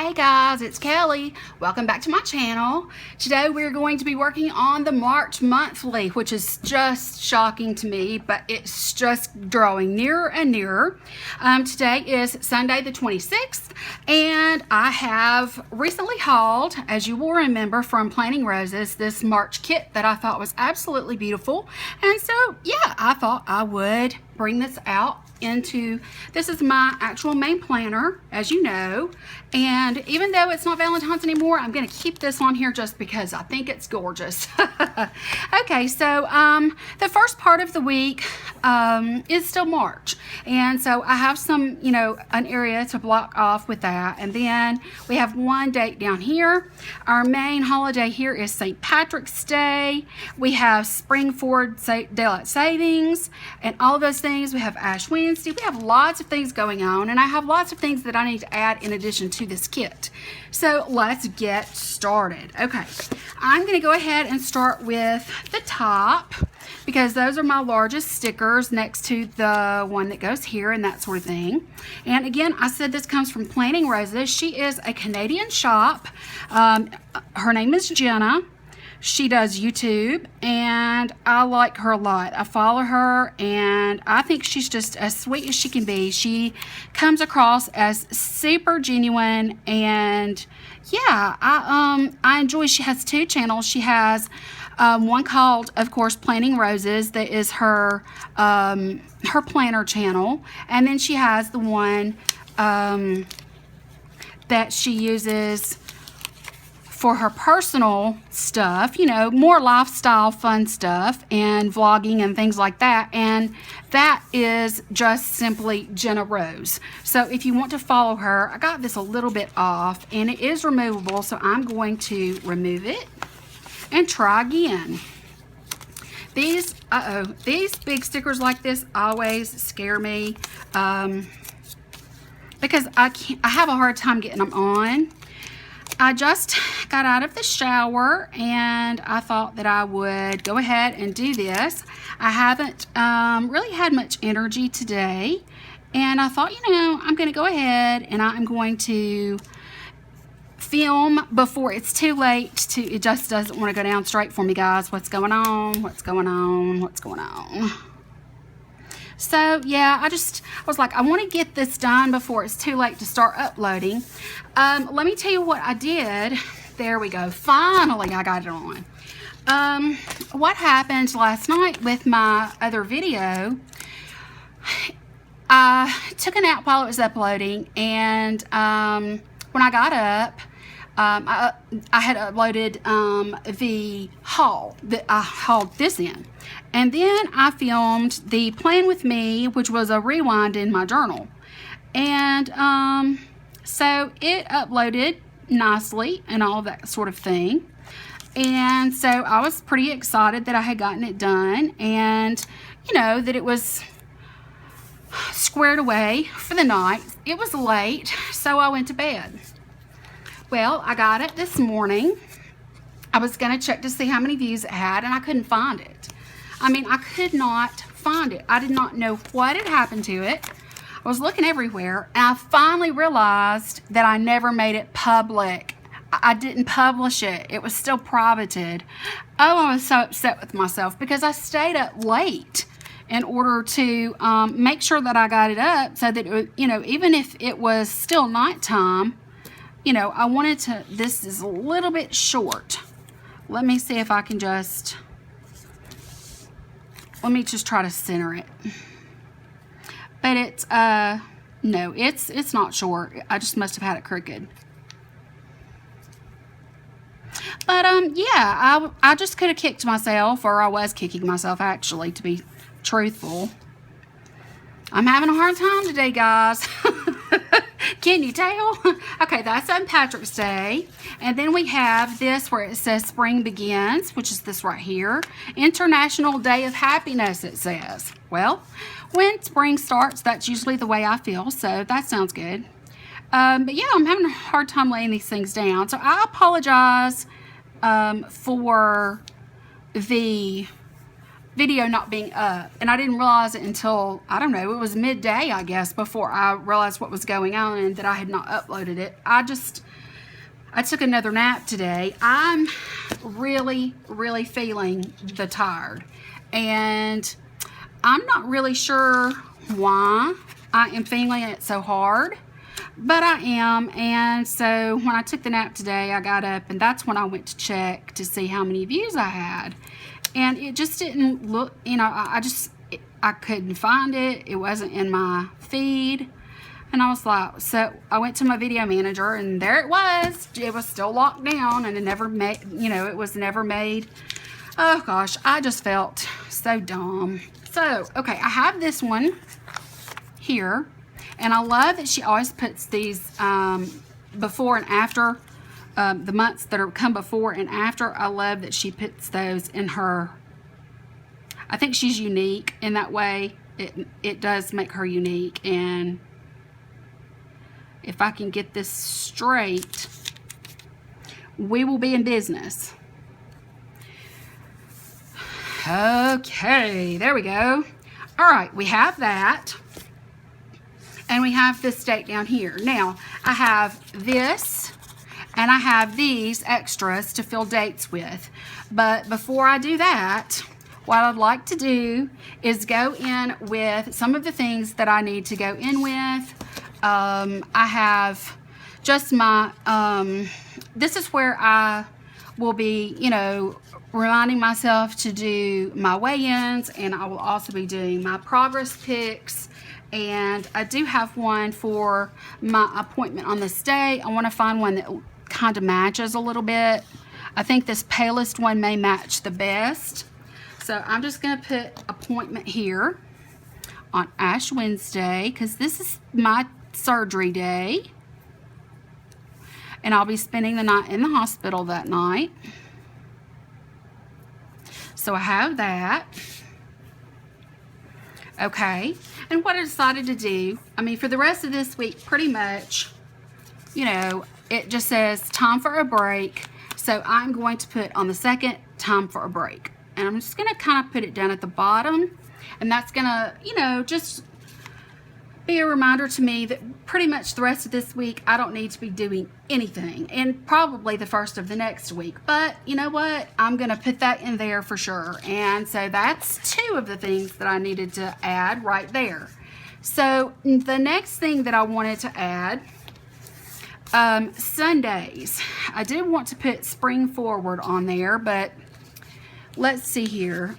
Hey guys, it's Kelly. Welcome back to my channel. Today we're going to be working on the March monthly, which is just shocking to me, but it's just drawing nearer and nearer. Today is Sunday the 26th, and I have recently hauled, as you will remember from Planting Roses, this March kit that I thought was absolutely beautiful. And so, yeah, I thought I would bring this out into, this is my actual main planner, as you know, and even though it's not Valentine's anymore, I'm going to keep this on here just because I think it's gorgeous. Okay, so the first part of the week is still March, and so I have some, an area to block off with that, and then we have one date down here. Our main holiday here is St. Patrick's Day. We have Spring Forward Daylight Savings and all of those things. We have Ash Wednesday. We have lots of things going on, and I have lots of things that I need to add in addition to this kit. So let's get started. Okay, I'm going to go ahead and start with the top because those are my largest stickers next to the one that goes here and that sort of thing. And again, I said this comes from Planting Roses. She is a Canadian shop. Her name is Jenna. She does YouTube, and I like her a lot. I follow her, and I think she's just as sweet as she can be. She comes across as super genuine, and yeah, I enjoy. She has two channels. She has one called, of course, Planting Roses. That is her her planner channel, and then she has the one that she uses for her personal stuff, more lifestyle fun stuff and vlogging and things like that, and that is just simply Jenna Rose. So if you want to follow her, I got this a little bit off and it is removable, so I'm going to remove it and try again. These big stickers like this always scare me because I have a hard time getting them on. I just got out of the shower and I thought that I would go ahead and do this. I haven't really had much energy today, and I thought, I'm going to go ahead and I'm going to film before it's too late. It just doesn't want to go down straight for me, guys. What's going on? What's going on? What's going on? So yeah, I was like, I want to get this done before it's too late to start uploading. Let me tell you what I did. There we go. Finally, I got it on. What happened last night with my other video, I took a nap while it was uploading, and when I got up, I had uploaded the haul that I hauled this in, and then I filmed the plan with me, which was a rewind in my journal, and so it uploaded nicely and all that sort of thing. And so I was pretty excited that I had gotten it done, and that it was squared away for the night. It was late, so I went to bed. Well, I got it this morning. I was going to check to see how many views it had, and I couldn't find it. I mean, I could not find it. I did not know what had happened to it. I was looking everywhere, and I finally realized that I never made it public. I didn't publish it. It was still privated. Oh, I was so upset with myself because I stayed up late in order to make sure that I got it up so that, it would, even if it was still nighttime, I wanted to, this is a little bit short. Let me see if I can just, let me just try to center it. But it's, no, it's not short. I just must have had it crooked. But, yeah, I just could have kicked myself, or I was kicking myself, actually, to be truthful. I'm having a hard time today, guys. Can you tell? Okay, that's St. Patrick's Day. And then we have this where it says Spring Begins, which is this right here. International Day of Happiness, it says. Well, when spring starts, that's usually the way I feel, so that sounds good. But yeah, I'm having a hard time laying these things down. So I apologize for the video not being up, and I didn't realize it until, I don't know, it was midday, I guess, before I realized what was going on and that I had not uploaded it. I took another nap today. I'm really feeling the tired, and I'm not really sure why I am feeling it so hard, but I am. And so when I took the nap today, I got up, and that's when I went to check to see how many views I had. And it just didn't look, you know, I couldn't find it. It wasn't in my feed. And I was like, so I went to my video manager, and there it was. It was still locked down, and it never made, you know, it was never made. Oh gosh, I just felt so dumb. So, okay, I have this one here, and I love that she always puts these before and after. The months that are come before and after, I love that she puts those in her. I think she's unique in that way. It does make her unique. And if I can get this straight, we will be in business. Okay, there we go. All right, we have that. And we have this date down here. Now, I have this, and I have these extras to fill dates with. But before I do that, what I'd like to do is go in with some of the things that I need to go in with. I have just my, this is where I will be, you know, reminding myself to do my weigh-ins, and I will also be doing my progress pics. And I do have one for my appointment on this day. I want to find one that kind of matches a little bit. I think this palest one may match the best. So I'm just going to put appointment here on Ash Wednesday, because this is my surgery day. And I'll be spending the night in the hospital that night. So I have that. Okay. And what I decided to do, I mean, for the rest of this week, pretty much, you know, it just says time for a break. So I'm going to put on the second, time for a break. And I'm just going to kind of put it down at the bottom. And that's going to, you know, just be a reminder to me that pretty much the rest of this week I don't need to be doing anything, and probably the first of the next week. But you know what, I'm gonna put that in there for sure. And so that's two of the things that I needed to add right there. So the next thing that I wanted to add, Sundays. I did want to put spring forward on there, but let's see here.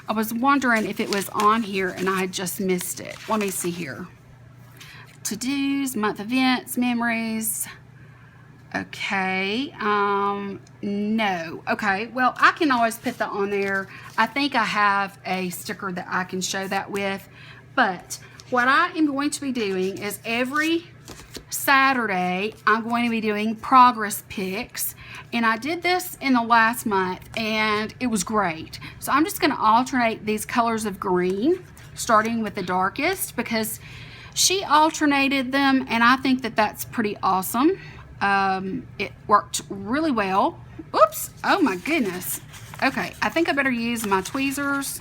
I was wondering if it was on here and I had just missed it. Let me see here. To-dos, month events, memories. Okay. No. Okay. Well, I can always put that on there. I think I have a sticker that I can show that with. But what I am going to be doing is every Saturday, I'm going to be doing progress pics. And I did this in the last month, and it was great. So I'm just going to alternate these colors of green, starting with the darkest, because she alternated them, and I think that that's pretty awesome. It worked really well. Oops. Oh my goodness. Okay, I think I better use my tweezers,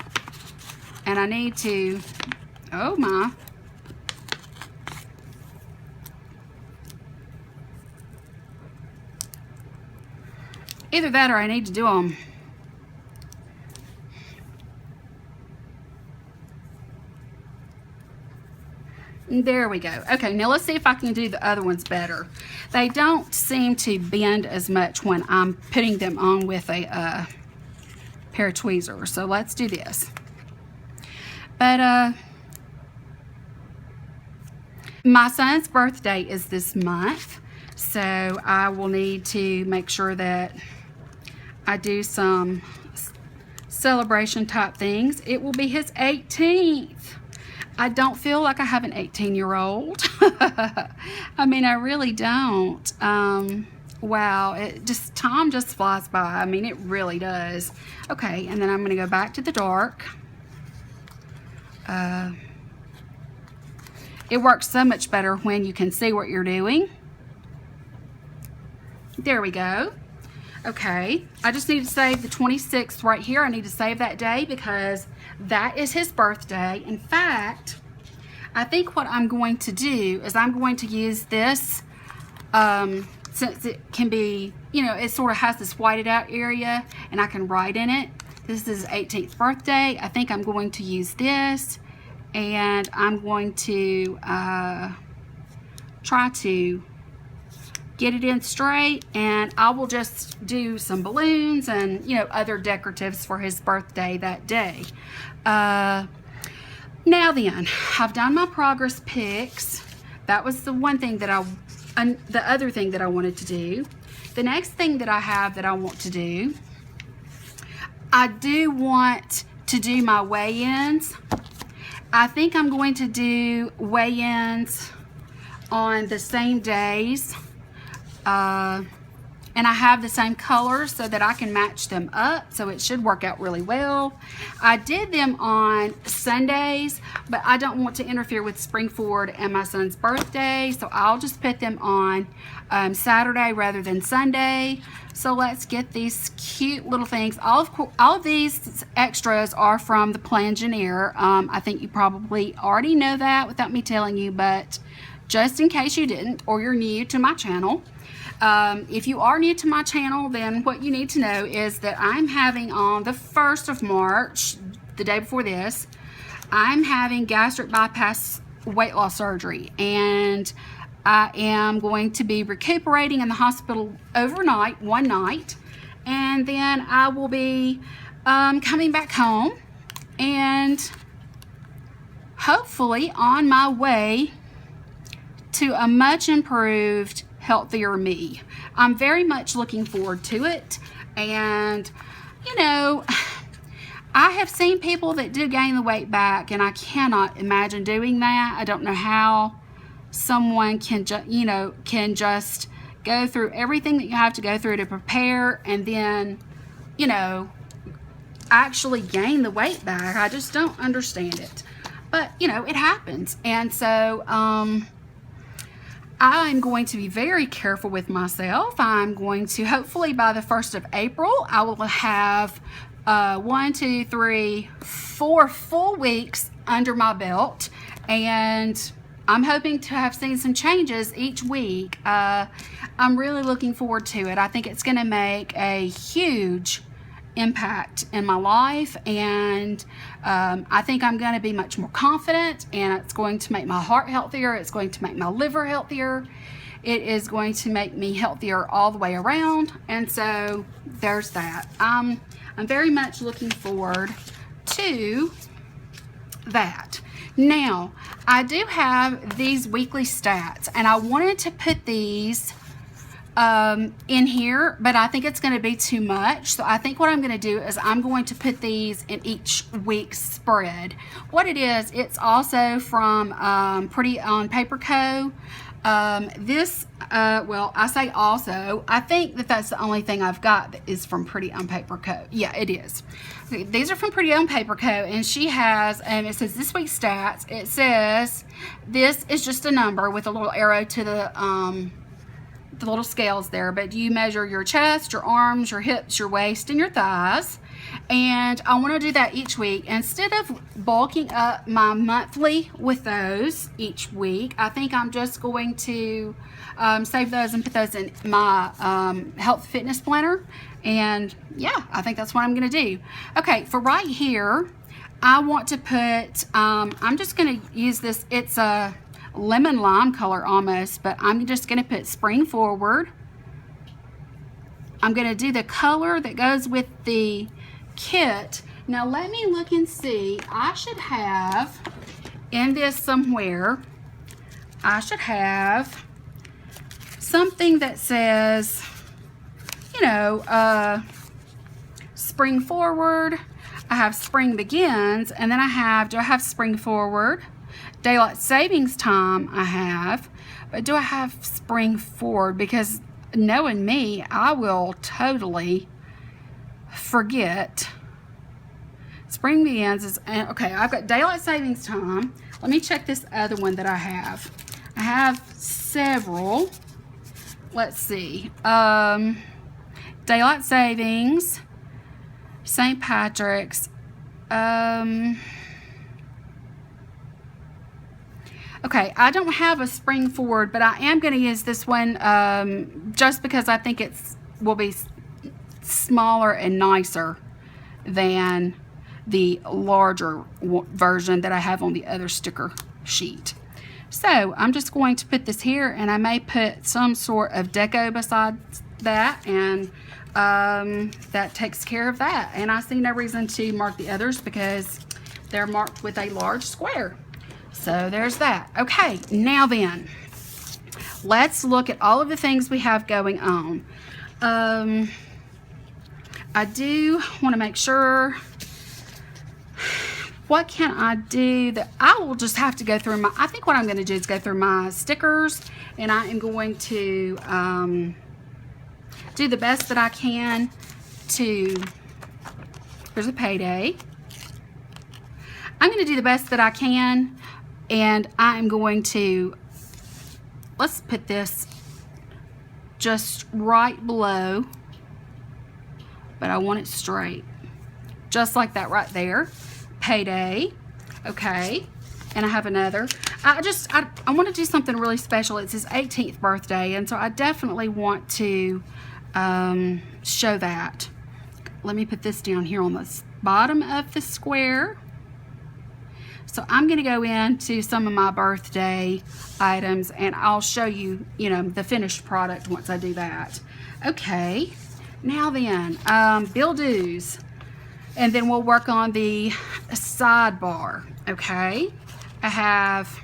and I need to, oh my. Either that or I need to do them. There we go. Okay, now let's see if I can do the other ones better. They don't seem to bend as much when I'm putting them on with a pair of tweezers. So let's do this. But my son's birthday is this month, so I will need to make sure that I do some celebration type things. It will be his 18th. I don't feel like I have an 18-year-old. I mean, I really don't. Wow, time just flies by. I mean, it really does. Okay, and then I'm going to go back to the dark. It works so much better when you can see what you're doing. There we go. Okay, I just need to save the 26th right here. I need to save that day because that is his birthday. In fact, I think what I'm going to do is I'm going to use this, since it can be, you know, it sort of has this whited out area and I can write in it. This is his 18th birthday. I think I'm going to use this, and I'm going to try to get it in straight, and I will just do some balloons and, you know, other decoratives for his birthday that day. Now then, I've done my progress pics. That was the one thing that the other thing that I wanted to do. The next thing that I have that I want to do, I do want to do my weigh-ins. I think I'm going to do weigh-ins on the same days. And I have the same colors so that I can match them up, so it should work out really well. I did them on Sundays, but I don't want to interfere with Spring Forward and my son's birthday, so I'll just put them on Saturday rather than Sunday. So let's get these cute little things. All of these extras are from the Plangineer. I think you probably already know that without me telling you, but just in case you didn't, or you're new to my channel. If you are new to my channel, then what you need to know is that I'm having on the 1st of March, the day before this, I'm having gastric bypass weight loss surgery, and I am going to be recuperating in the hospital overnight, one night, and then I will be coming back home and hopefully on my way to a much improved, healthier me. I'm very much looking forward to it, and you know, I have seen people that do gain the weight back, and I cannot imagine doing that. I don't know how someone can just go through everything that you have to go through to prepare and then, you know, actually gain the weight back. I just don't understand it, but you know, it happens. And so I'm going to be very careful with myself. I'm going to, hopefully by the 1st of April, I will have 1, 2, 3, 4 full weeks under my belt, and I'm hoping to have seen some changes each week. I'm really looking forward to it. I think it's going to make a huge impact in my life, and I think I'm going to be much more confident, and it's going to make my heart healthier. It's going to make my liver healthier. It is going to make me healthier all the way around, and so there's that. I'm very much looking forward to that. Now, I do have these weekly stats, and I wanted to put these in here, but I think it's going to be too much. So I think what I'm going to do is I'm going to put these in each week's spread. What it is, it's also from Pretty on Paper Co. Well, I say also, I think that that's the only thing I've got that is from Pretty on Paper Co. Yeah, it is. These are from Pretty on Paper Co. And she has, it says this week's stats. It says this is just a number with a little arrow to the little scales there, but you measure your chest, your arms, your hips, your waist, and your thighs. And I want to do that each week. Instead of bulking up my monthly with those each week, I think I'm just going to save those and put those in my health fitness planner. And yeah, I think that's what I'm going to do. Okay, for right here, I want to put, I'm just going to use this, it's a lemon lime color almost, but I'm just going to put Spring Forward. I'm going to do the color that goes with the kit. Now let me look and see. I should have in this somewhere, I should have something that says, you know, Spring Forward. I have Spring Begins, and then I have, do I have Spring Forward? Daylight Savings Time I have, but do I have Spring Forward? Because knowing me, I will totally forget. Spring Begins is, okay, I've got Daylight Savings Time. Let me check this other one that I have. I have several. Let's see. Daylight Savings, St. Patrick's. Okay, I don't have a spring forward, but I am going to use this one just because I think it will be smaller and nicer than the larger version that I have on the other sticker sheet. So I'm just going to put this here, and I may put some sort of deco beside that, and that takes care of that. And I see no reason to mark the others because they're marked with a large square. So there's that. Okay, now then, let's look at all of the things we have going on. I do want to make sure, what can I do that I will just have to go through my, I think what I'm going to do is go through my stickers, and I am going to do the best that I can to, here's a payday. I'm going to do the best that I can, and I'm going to, let's put this just right below, but I want it straight. Just like that right there. Payday. Okay. And I have another. I want to do something really special. It's his 18th birthday, and so I definitely want to show that. Let me put this down here on the bottom of the square. So I'm going to go into some of my birthday items, and I'll show you, the finished product once I do that. Okay, now then, bill dues, and then we'll work on the sidebar. Okay, I have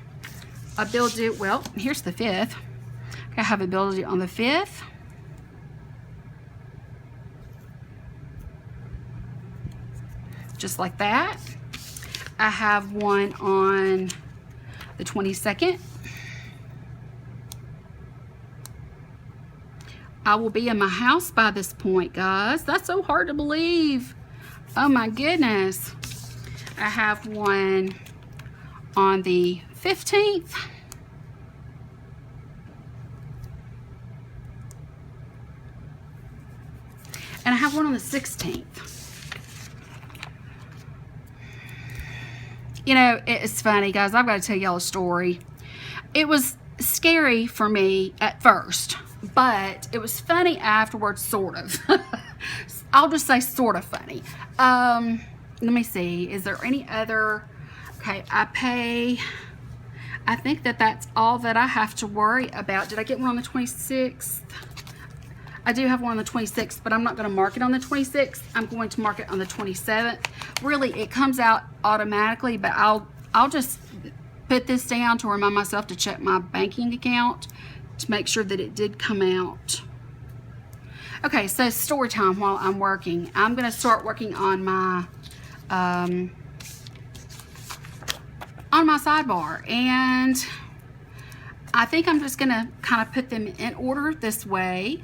a bill due, well, here's the 5th. I have a bill due on the 5th. Just like that. I have one on the 22nd. I will be in my house by this point, guys. That's so hard to believe. Oh my goodness. I have one on the 15th. And I have one on the 16th. It's funny, guys. I've got to tell y'all a story. It was scary for me at first, but it was funny afterwards, sort of. I'll just say sort of funny. Let me see. Is there any other? Okay, I think that's all that I have to worry about. Did I get one on the 26th? I do have one on the 26th, but I'm not going to mark it on the 26th. I'm going to mark it on the 27th. Really, it comes out automatically, but I'll just put this down to remind myself to check my banking account to make sure that it did come out. Okay, so story time while I'm working. I'm going to start working on my sidebar, and I think I'm just going to kind of put them in order this way.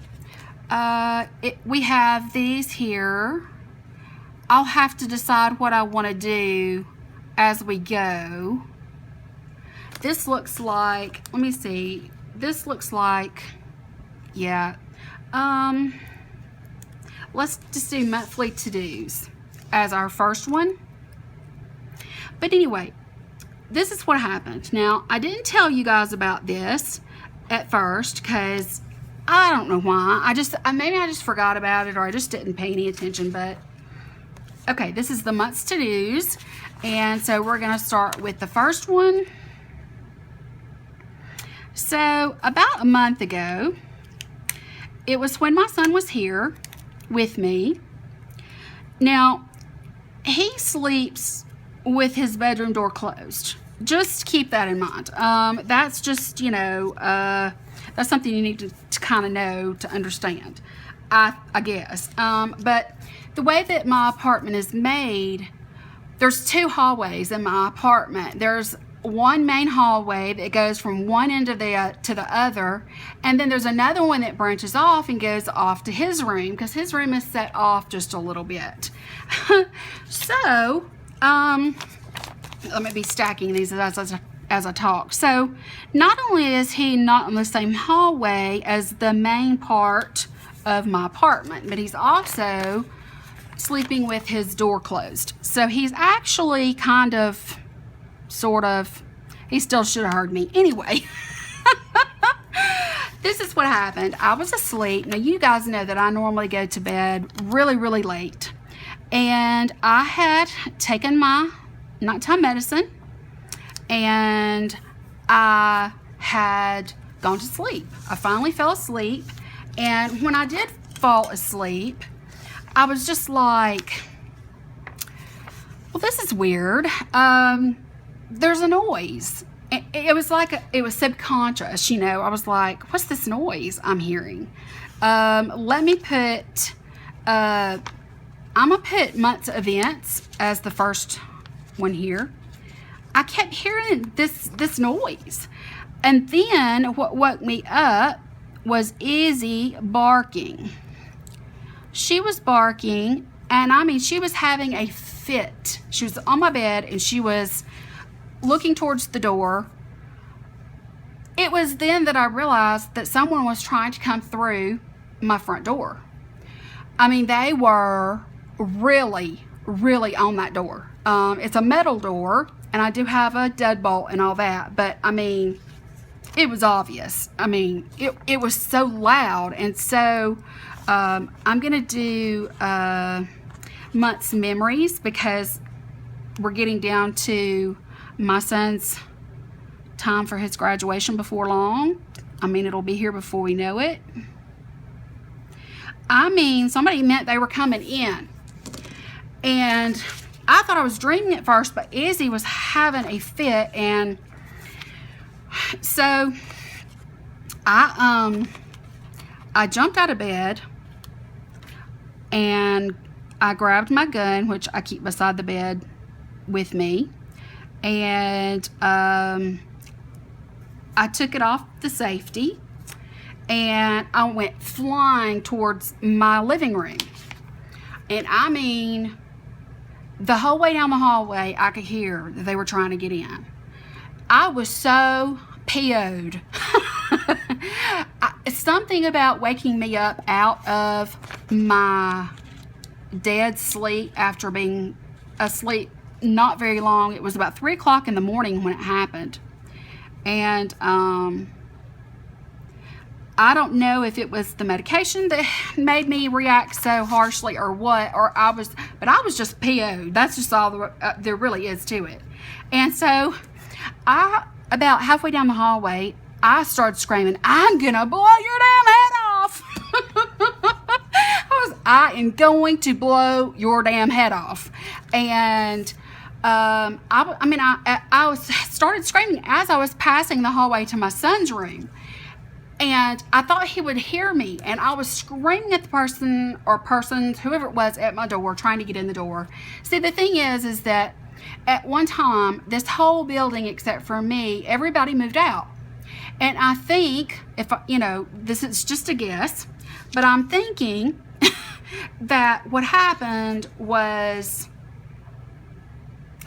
We have these here. I'll have to decide what I want to do as we go. This looks like, let me see. This looks like, yeah. Let's just do monthly to-dos as our first one. But anyway, this is what happened. Now, I didn't tell you guys about this at first because I don't know why. Maybe I just forgot about it, or I just didn't pay any attention. But okay, this is the month's to-dos, and so we're going to start with the first one. So about a month ago, it was when my son was here with me. Now, he sleeps with his bedroom door closed. Just keep that in mind. That's just, that's something you need to kind of know to understand, I guess. But the way that my apartment is made, there's 2 hallways in my apartment. There's one main hallway that goes from one end of to the other, and then there's another one that branches off and goes off to his room, because his room is set off just a little bit. So, let me be stacking these as I talk. So, not only is he not in the same hallway as the main part of my apartment, but he's also sleeping with his door closed. So he's actually kind of, sort of, he still should have heard me. Anyway, this is what happened. I was asleep. Now, you guys know that I normally go to bed really, really late. And I had taken my nighttime medicine, and I had gone to sleep. I finally fell asleep. And when I did fall asleep, I was just like, well, this is weird. There's a noise. It was like, it was subconscious, you know. I was like, what's this noise I'm hearing? Let me put, I'm going to put months of events as the first one here. I kept hearing this noise. And then what woke me up was Izzy barking. She was barking, and I mean, she was having a fit. She was on my bed, and she was looking towards the door. It was then that I realized that someone was trying to come through my front door. I mean, they were really, really on that door. It's a metal door, and I do have a deadbolt and all that, but I mean, it was obvious. I mean, it was so loud. And so I'm gonna do months memories, because we're getting down to my son's time for his graduation before long. I mean, it'll be here before we know it. I mean, somebody meant they were coming in, and I thought I was dreaming at first, but Izzy was having a fit. And so I jumped out of bed, and I grabbed my gun, which I keep beside the bed with me, and I took it off the safety, and I went flying towards my living room. And I mean, the whole way down the hallway, I could hear that they were trying to get in. I was so PO'd. Something about waking me up out of my dead sleep after being asleep not very long. It was about 3 o'clock in the morning when it happened. And I don't know if it was the medication that made me react so harshly or what, but I was just PO'd. That's just all there really is to it. And so about halfway down the hallway, I started screaming, "I'm gonna blow your damn head off!" I am going to blow your damn head off. And I started screaming as I was passing the hallway to my son's room. And I thought he would hear me. And I was screaming at the person or persons, whoever it was, at my door, trying to get in the door. See, the thing is that at one time, this whole building, except for me, everybody moved out. And I think, this is just a guess, but I'm thinking that what happened was,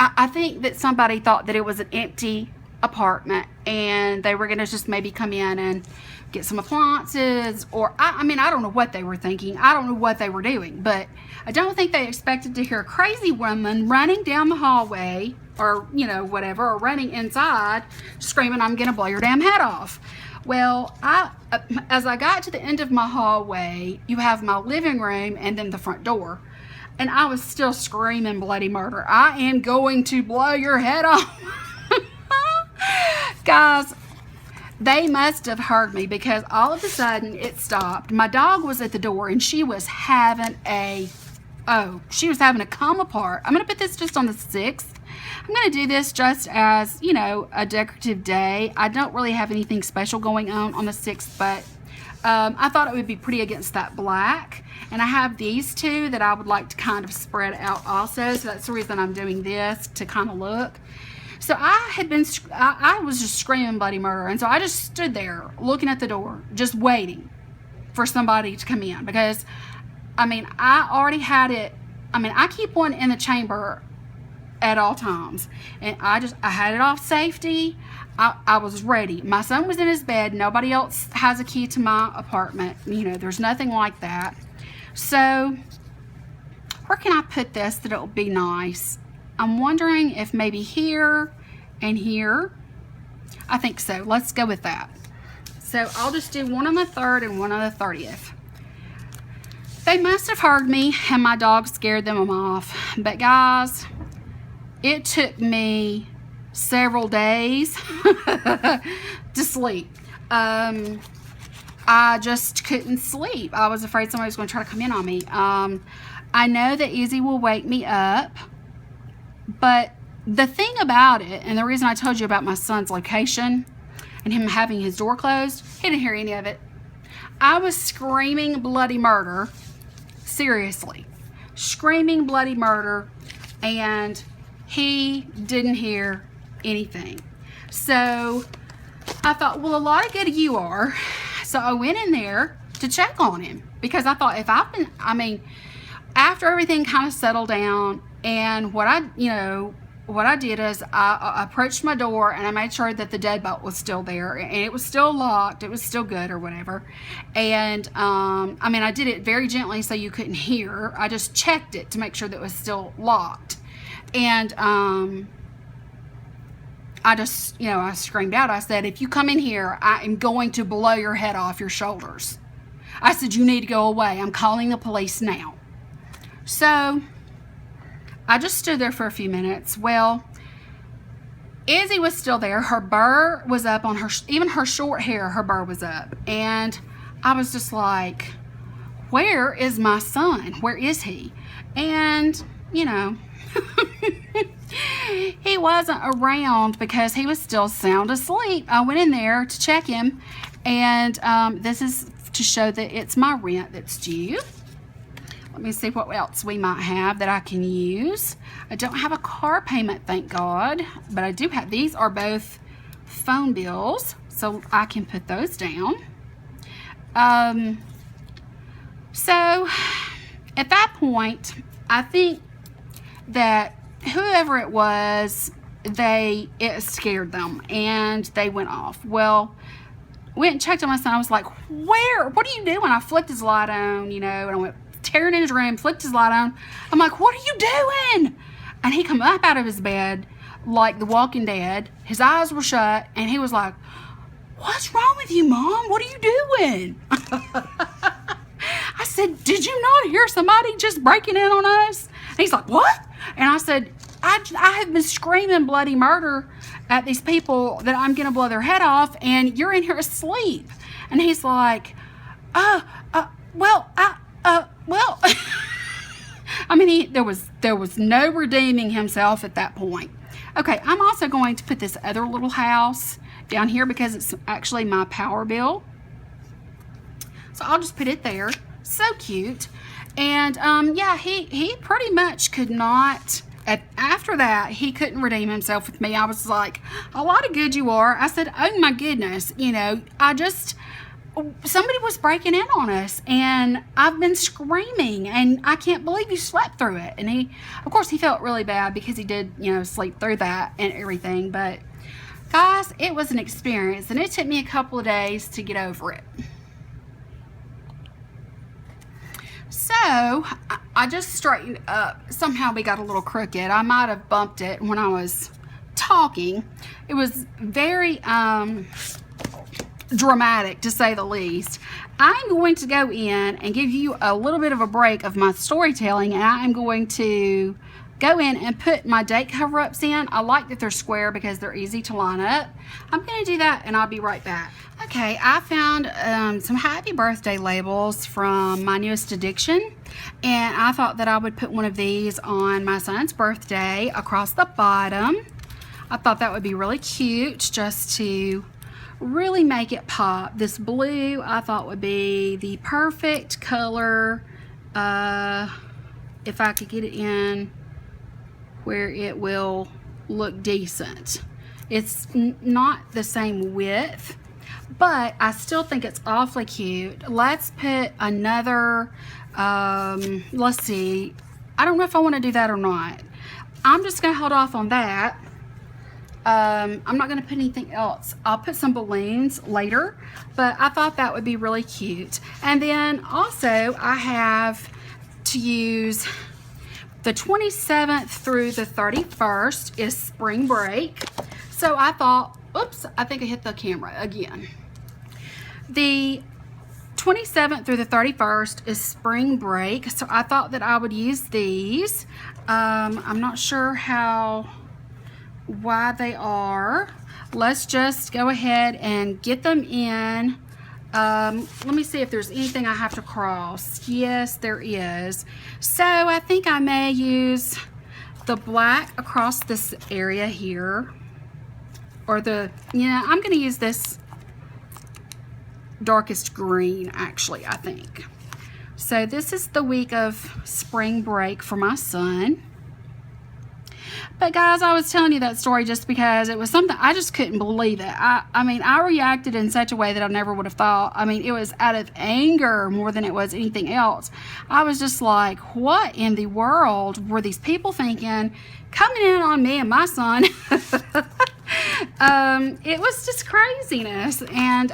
I think that somebody thought that it was an empty apartment, and they were going to just maybe come in and get some appliances, or I don't know what they were thinking. I don't know what they were doing, but I don't think they expected to hear a crazy woman running down the hallway, or whatever, or running inside screaming, "I'm gonna blow your damn head off." Well, as I got to the end of my hallway, you have my living room and then the front door, and I was still screaming bloody murder. "I am going to blow your head off." Guys, they must have heard me, because all of a sudden it stopped. My dog was at the door, and she was having a come apart. I'm going to put this just on the 6th. I'm going to do this just as, a decorative day. I don't really have anything special going on the 6th, but I thought it would be pretty against that black. And I have these two that I would like to kind of spread out also. So that's the reason I'm doing this, to kind of look. So I was just screaming bloody murder. And so I just stood there looking at the door, just waiting for somebody to come in, because I already had it. I keep one in the chamber at all times. And I had it off safety. I was ready. My son was in his bed. Nobody else has a key to my apartment. You know, there's nothing like that. So where can I put this that it'll be nice? I'm wondering if maybe here and here. I think so. Let's go with that. So I'll just do one on the 3rd and one on the 30th. They must have heard me and my dog scared them off. But guys, it took me several days to sleep. I just couldn't sleep. I was afraid somebody was going to try to come in on me. I know that Izzy will wake me up, but the thing about it, and the reason I told you about my son's location and him having his door closed, he didn't hear any of it. I was screaming bloody murder, seriously, screaming bloody murder, and he didn't hear anything. So I thought, well, a lot of good you are. So I went in there to check on him because I thought after everything kind of settled down, and what I did is I approached my door and I made sure that the deadbolt was still there and it was still locked. It was still good or whatever. And I did it very gently so you couldn't hear. I just checked it to make sure that it was still locked. And I screamed out. I said, if you come in here, I am going to blow your head off your shoulders. I said, you need to go away. I'm calling the police now. So I just stood there for a few minutes. Well, Izzy was still there. Her burr was up on her, even her short hair, her burr was up. And I was just like, where is my son? Where is he? And, he wasn't around because he was still sound asleep. I went in there to check him, and this is to show that it's my rent that's due. Let me see what else we might have that I can use. I don't have a car payment, thank God, but I do have, these are both phone bills, so I can put those down. So at that point, I think that whoever it was, it scared them and they went off. Well, went and checked on my son. I was like, what are you doing? I flipped his light on, and I went tearing in his room, flipped his light on. I'm like, what are you doing? And he come up out of his bed like the Walking Dead. His eyes were shut and he was like, what's wrong with you, Mom? What are you doing? I said, did you not hear somebody just breaking in on us? And he's like, what? And I said, I have been screaming bloody murder at these people that I'm going to blow their head off, and you're in here asleep. And he's like, well. There was no redeeming himself at that point. Okay, I'm also going to put this other little house down here because it's actually my power bill. So I'll just put it there. So cute. And yeah, he pretty much could not, after that, he couldn't redeem himself with me. I was like, a lot of good you are. I said, oh my goodness, somebody was breaking in on us and I've been screaming and I can't believe you slept through it. And of course he felt really bad because he did, sleep through that and everything. But guys, it was an experience and it took me a couple of days to get over it. So I just straightened up. Somehow we got a little crooked. I might have bumped it when I was talking. It was very dramatic, to say the least. I'm going to go in and give you a little bit of a break of my storytelling, and I'm going to go in and put my date cover-ups in. I like that they're square because they're easy to line up. I'm going to do that and I'll be right back. Okay, I found some happy birthday labels from my newest addiction, and I thought that I would put one of these on my son's birthday across the bottom. I thought that would be really cute just to really make it pop. This blue I thought would be the perfect color if I could get it in where it will look decent. It's not the same width, but I still think it's awfully cute. Let's put another let's see, I don't know if I want to do that or not. I'm just going to hold off on that. I'm not going to put anything else. I'll put some balloons later, but I thought that would be really cute. And then also I have to use the 27th through the 31st is spring break. So I thought, oops, I think I hit the camera again. The 27th through the 31st is spring break. So I thought that I would use these. I'm not sure why they are. Let's just go ahead and get them in. Let me see if there's anything I have to cross. Yes, there is. So I think I may use the black across this area here, or I'm going to use this darkest green, actually, I think. So this is the week of spring break for my son. But guys, I was telling you that story just because it was something I just couldn't believe it. I mean, I reacted in such a way that I never would have thought. I mean, it was out of anger more than it was anything else. I was just like, what in the world were these people thinking coming in on me and my son? It was just craziness. And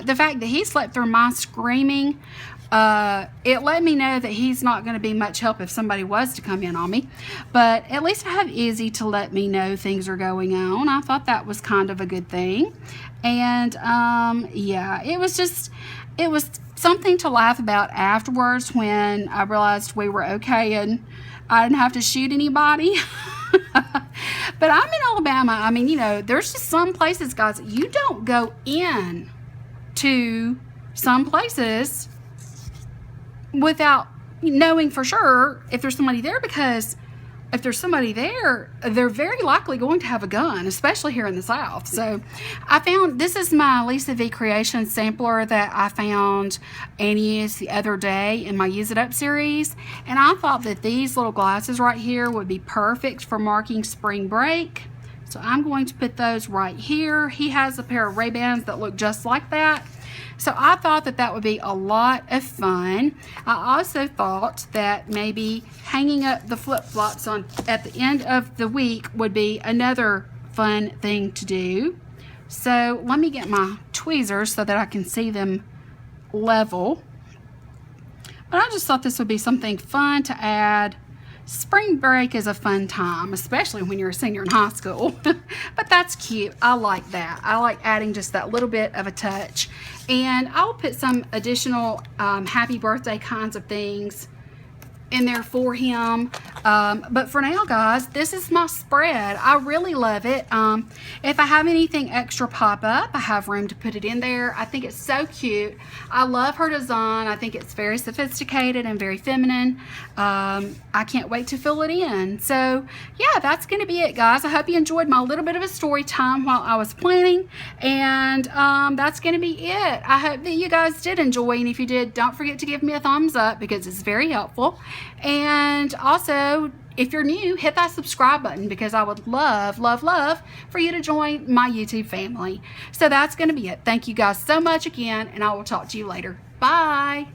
the fact that he slept through my screaming, it let me know that he's not going to be much help if somebody was to come in on me. But at least I have Izzy to let me know things are going on. I thought that was kind of a good thing. And yeah, it was something to laugh about afterwards when I realized we were okay and I didn't have to shoot anybody. But I'm in Alabama. I mean, you know, there's just some places, guys, you don't go in to some places without knowing for sure if there's somebody there, because if there's somebody there, they're very likely going to have a gun, especially here in the South. So I found, this is my Lisa V Creation sampler that I found and used the other day in my Use It Up series. And I thought that these little glasses right here would be perfect for marking spring break. So I'm going to put those right here. He has a pair of Ray-Bans that look just like that. So I thought that that would be a lot of fun. I also thought that maybe hanging up the flip-flops on at the end of the week would be another fun thing to do. So let me get my tweezers so that I can see them level. But I just thought this would be something fun to add. Spring break is a fun time, especially when you're a senior in high school. But that's cute. I like that. I like adding just that little bit of a touch. And I'll put some additional happy birthday kinds of things in there for him. But for now, guys, this is my spread. I really love it. If I have anything extra pop up, I have room to put it in there. I think it's so cute. I love her design. I think it's very sophisticated and very feminine. I can't wait to fill it in. So yeah, that's going to be it, guys. I hope you enjoyed my little bit of a story time while I was planning. And that's going to be it. I hope that you guys did enjoy. And if you did, don't forget to give me a thumbs up because it's very helpful. And also, if you're new, hit that subscribe button because I would love, love, love for you to join my YouTube family. So that's going to be it. Thank you guys so much again, and I will talk to you later. Bye.